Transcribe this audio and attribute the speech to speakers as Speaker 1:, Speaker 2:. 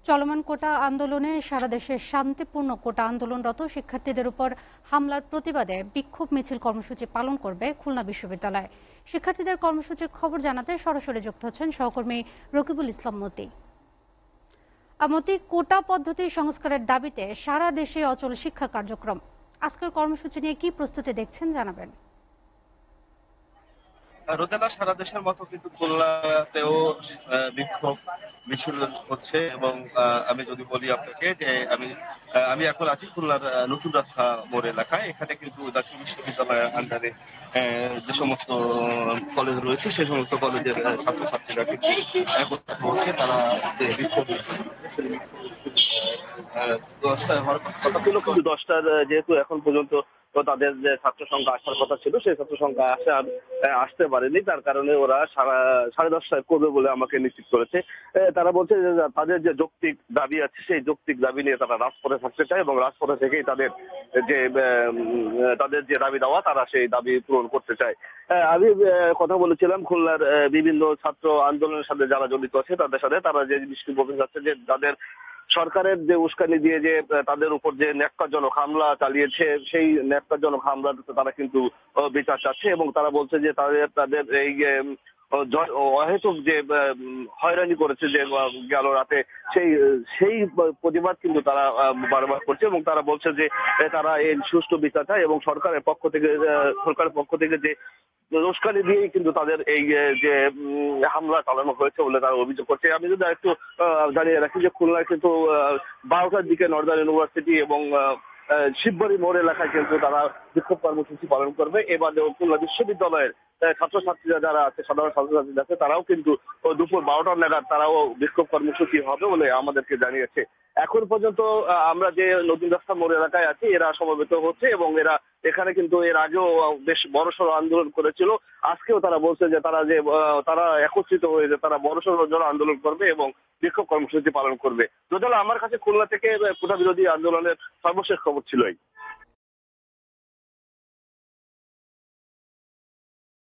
Speaker 1: চলমান কোটা আন্দোলনে সারা দেশে শান্তিপূর্ণ কোটা আন্দোলনরত শিক্ষার্থীদের উপর হামলার প্রতিবাদে বিক্ষোভ মিছিল কর্মসূচি পালন করবে খুলনা বিশ্ববিদ্যালয়। শিক্ষার্থীদের কর্মসূচির খবর জানাতে সরাসরি যুক্ত হচ্ছেন সহকর্মী রকিবুল ইসলাম মতি। কোটা পদ্ধতি সংস্কারের দাবিতে সারা দেশে অচল শিক্ষা কার্যক্রম। আজকের কর্মসূচি নিয়ে কি প্রস্তুতি দেখছেন জানাবেন।
Speaker 2: রোদেলা সারা দেশের মতো কিন্তু খুলনাতেও বিক্ষোভ মিছিল হচ্ছে এবং আমি যদি বলি আপনাকে যে আমি এখন আছি খুলনার নতুন রাস্তা মোড় এলাকায়। এখানে কিন্তু জাতীয় বিশ্ববিদ্যালয়ের আন্ডারে যে সমস্ত কলেজ রয়েছে সে সমস্ত কলেজের ছাত্রছাত্রীরা কিন্তু একত্রিত হচ্ছে। তারা যে বিক্ষোভ দশটায় হওয়ার কথা ছিল, কিন্তু দশটার যেহেতু এখন পর্যন্ত তো তাদের যে ছাত্র সংখ্যা আসার কথা ছিল সেই ছাত্র সংখ্যা আসতে পারেনি, তার কারণে ওরা সাড়ে 10টায় করবে বলে আমাকে নিশ্চিত করেছে। তারা বলছে যে তাদের যে যৌক্তিক দাবি আছে সেই যৌক্তিক দাবি নিয়ে তারা রাজপথে থাকতে চায় এবং রাজপথে থেকেই যে তাদের যে দাবি দেওয়া তারা সেই দাবি পূরণ করতে চায়। আমি কথা বলেছিলাম খুলনার বিভিন্ন ছাত্র আন্দোলনের সাথে যারা জড়িত আছে তাদের সাথে। তারা যে জিনিসটি বলতে চাচ্ছে যে যাদের সরকারের যে উস্কানি দিয়ে যে তাদের উপর যে ন্যাক্কারজনক হামলা চালিয়েছে সেই ন্যাক্কারজনক হামলা তারা কিন্তু বিচার চাচ্ছে এবং তারা বলছে যে তাদের এই অহেতুক যে হয়রানি করেছে যে গেল রাতে সেই সেই প্রতিবাদ কিন্তু তারা বারবার করছে এবং তারা বলছে যে তারা এই সুষ্ঠু বিচার চায় এবং সরকারের পক্ষ থেকে যে উস্কানি দিয়েই কিন্তু তাদের এই যে হামলা চালানো হয়েছে বলে তারা অভিযোগ করছে। আমি যদি একটু জানিয়ে রাখি যে খুলনায় কিন্তু 12টার দিকে নর্দার্ন ইউনিভার্সিটি এবং শিববাড়ি মোড় এলাকায় কিন্তু তারা বিক্ষোভ কর্মসূচি পালন করবে। এবার খুলনা বিশ্ববিদ্যালয়ের ছাত্রছাত্রীরা যারা আছে, সাধারণ ছাত্রছাত্রীরা আছে, তারাও কিন্তু দুপুর 12টা নাগাদ তারাও বিক্ষোভ কর্মসূচি হবে বলে আমাদেরকে জানিয়েছে। এখন পর্যন্ত আমরা যে নতুন রাস্তা মোড় এলাকায় আছি এরা সমবেত হচ্ছে এবং এখানে কিন্তু এর আগেও বেশ বড়সড় আন্দোলন করেছিল। আজকেও তারা বলছে যে তারা একত্রিত হয়ে যে তারা বড়সড় জন আন্দোলন করবে এবং বিক্ষোভ কর্মসূচি পালন করবে। যদিও আমার কাছে খুলনা থেকে কোটা বিরোধী আন্দোলনের সর্বশেষ খবর ছিল এই।